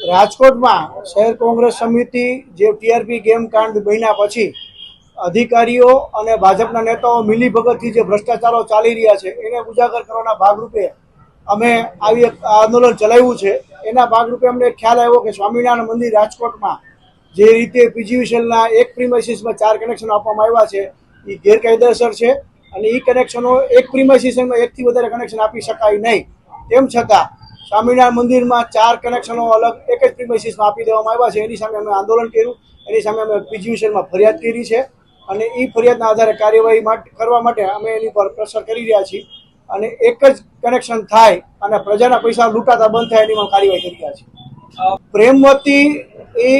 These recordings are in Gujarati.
રાજકોટમાં શહેર કોંગ્રેસ સમિતિ જે ટીઆરપી ગેમ કાંડ બન્યા પછી અધિકારીઓ અને ભાજપના નેતાઓ મિલીભગતથી જે ભ્રષ્ટાચારો ચાલી રહ્યા છે એને ઉજાગર કરવાના ભાગરૂપે અમે આવી આંદોલન ચલાવ્યું છે। એના ભાગરૂપે અમને ખ્યાલ આવ્યો કે સ્વામિનારાયણ મંદિર રાજકોટમાં જે રીતે પીજીવીસીએલના એક પ્રીમાઇસીસમાં 4 કનેક્શન આપવામાં આવ્યા છે એ ગેરકાયદેસર છે અને એ કનેક્શનો એક પ્રીમાઇસીસમાં એકથી વધારે કનેક્શન આપી શકાય નહીં। તેમ છતાં સ્વામિનારાયણ મંદિરમાં 4 કનેક્શનો અલગ એક જ પ્રીમાઇસીસમાં આપી દેવામાં આવ્યા છે। એની સામે અમે આંદોલન કર્યું, એની સામે અમે પીજીવીસીએલમાં ફરિયાદ કરી છે અને એ ફરિયાદના આધારે કાર્યવાહી કરવા માટે અમે એની પર પ્રેશર કરી રહ્યા છીએ અને એક જ કનેક્શન થાય અને પ્રજાના પૈસા લૂંટાતા બંધ થાય એની કાર્યવાહી કરી રહ્યા છીએ। પ્રેમવતી એ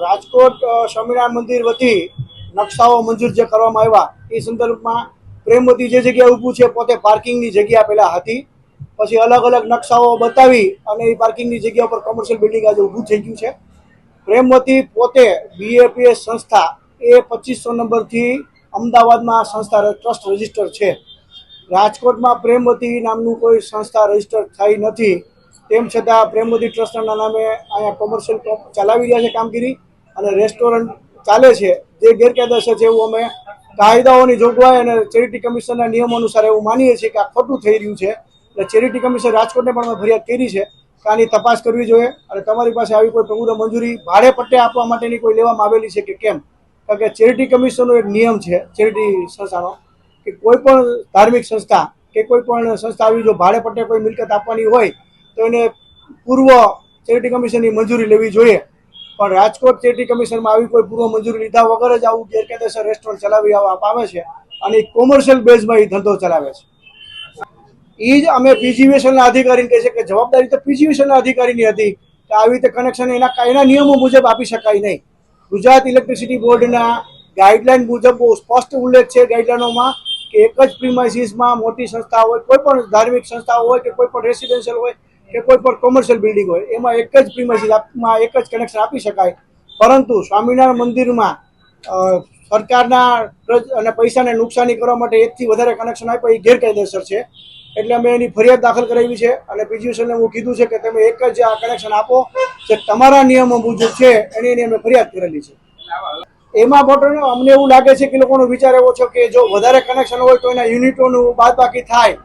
રાજકોટ સ્વામિનારાયણ મંદિર વતી નકશાઓ મંજૂર જે કરવામાં આવ્યા એ સંદર્ભમાં પ્રેમવતી જે જગ્યાએ ઊભું છે પોતે પાર્કિંગની જગ્યા પહેલાં હતી, પછી અલગ અલગ નકશાઓ બતાવી અને એ પાર્કિંગની જગ્યા પર કોમર્શિયલ બિલ્ડિંગ આજે ઊભું થઈ ગયું છે। પ્રેમવતી પોતે બીએપીએસ સંસ્થા એ 2500 નંબરથી અમદાવાદમાં સંસ્થા ટ્રસ્ટ રજિસ્ટર છે। રાજકોટમાં પ્રેમવતી નામનું કોઈ સંસ્થા રજિસ્ટર થઈ નથી। તેમ છતાં પ્રેમવતી ટ્રસ્ટના નામે અહીંયા કોમર્શિયલ ચલાવી રહ્યા છે કામગીરી અને રેસ્ટોરન્ટ ચાલે છે જે ગેરકાયદેસર છે એવું અમે કાયદાઓની જોગવાઈ અને ચેરિટી કમિશનના નિયમો અનુસાર એવું માનીએ છીએ કે આ ખોટું થઈ રહ્યું છે। એટલે ચેરિટી કમિશન રાજકોટને પણ અમે ફરિયાદ કરી છે કે આની તપાસ કરવી જોઈએ અને તમારી પાસે આવી કોઈ પૂર્વ મંજૂરી ભાડે પટ્ટે આપવા માટેની કોઈ લેવામાં આવેલી છે કે કેમ, કારણ કે ચેરિટી કમિશનનો એક નિયમ છે ચેરિટી સંસ્થાનો કે કોઈ પણ ધાર્મિક સંસ્થા કે કોઈ પણ સંસ્થા આવી જો ભાડે પટ્ટે કોઈ મિલકત આપવાની હોય તો એને પૂર્વ ચેરિટી કમિશનની મંજૂરી લેવી જોઈએ। પણ રાજકોટ ચેરિટી કમિશનમાં આવી કોઈ પૂર્વ મંજૂરી લીધા વગર જ આવું ગેરકાયદેસર રેસ્ટોરન્ટ ચલાવી આવે છે અને કોમર્શિયલ બેઝમાં એ ધંધો ચલાવે છે। એ જ અમે પીજીવીસીએલના અધિકારીને કહે છે કે જવાબદારી તો પીજીવીસીએલના અધિકારીની હતી કે આવી રીતે કનેક્શન એના નિયમો મુજબ આપી શકાય નહીં। ગુજરાત ઇલેક્ટ્રિસિટી બોર્ડના ગાઈડલાઇન મુજબ બહુ સ્પષ્ટ ઉલ્લેખ છે ગાઈડલાઇનોમાં કે એક જ પ્રીમાઇસીસમાં મોટી સંસ્થા હોય, કોઈ પણ ધાર્મિક સંસ્થા હોય કે કોઈ પણ રેસિડેન્શિયલ હોય કે કોઈ પણ કોમર્શિયલ બિલ્ડિંગ હોય એમાં એક જ પ્રીમાઇસીસમાં એક જ કનેક્શન આપી શકાય। પરંતુ સ્વામિનારાયણ મંદિરમાં સરકારના અને પૈસાને નુકસાની કરવા માટે એકથી વધારે કનેક્શન આપ્યા એ ગેરકાયદેસર છે। એટલે અમે એની ફરિયાદ દાખલ કરાવી છે અને પીજીવીસીએલને હું કીધું છે કે તમે એક જ આ કનેક્શન આપો જે તમારા નિયમો મુજબ છે એની અમે ફરિયાદ કરેલી છે। એમાં પણ અમને એવું લાગે છે કે લોકોનો વિચાર એવો છે કે જો વધારે કનેક્શન હોય તો એના યુનિટોનું બાદબાકી થાય,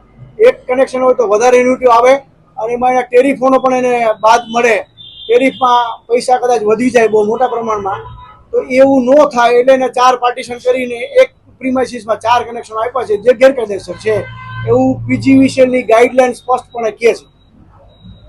એક કનેક્શન હોય તો વધારે યુનિટો આવે અને એમાં એના ટેરિફોનો પણ એને બાદ મળે, ટેરિફમાં પૈસા કદાચ વધી જાય બહુ મોટા પ્રમાણમાં, તો એવું ન થાય એટલે એને 4 પાર્ટીશન કરીને એક પ્રીમાઇસીસમાં 4 કનેક્શન આપ્યા છે જે ગેરકાયદેસર છે એવું પીજીવીસીએલની ગાઈડલાઇન સ્પષ્ટપણે કહે છે।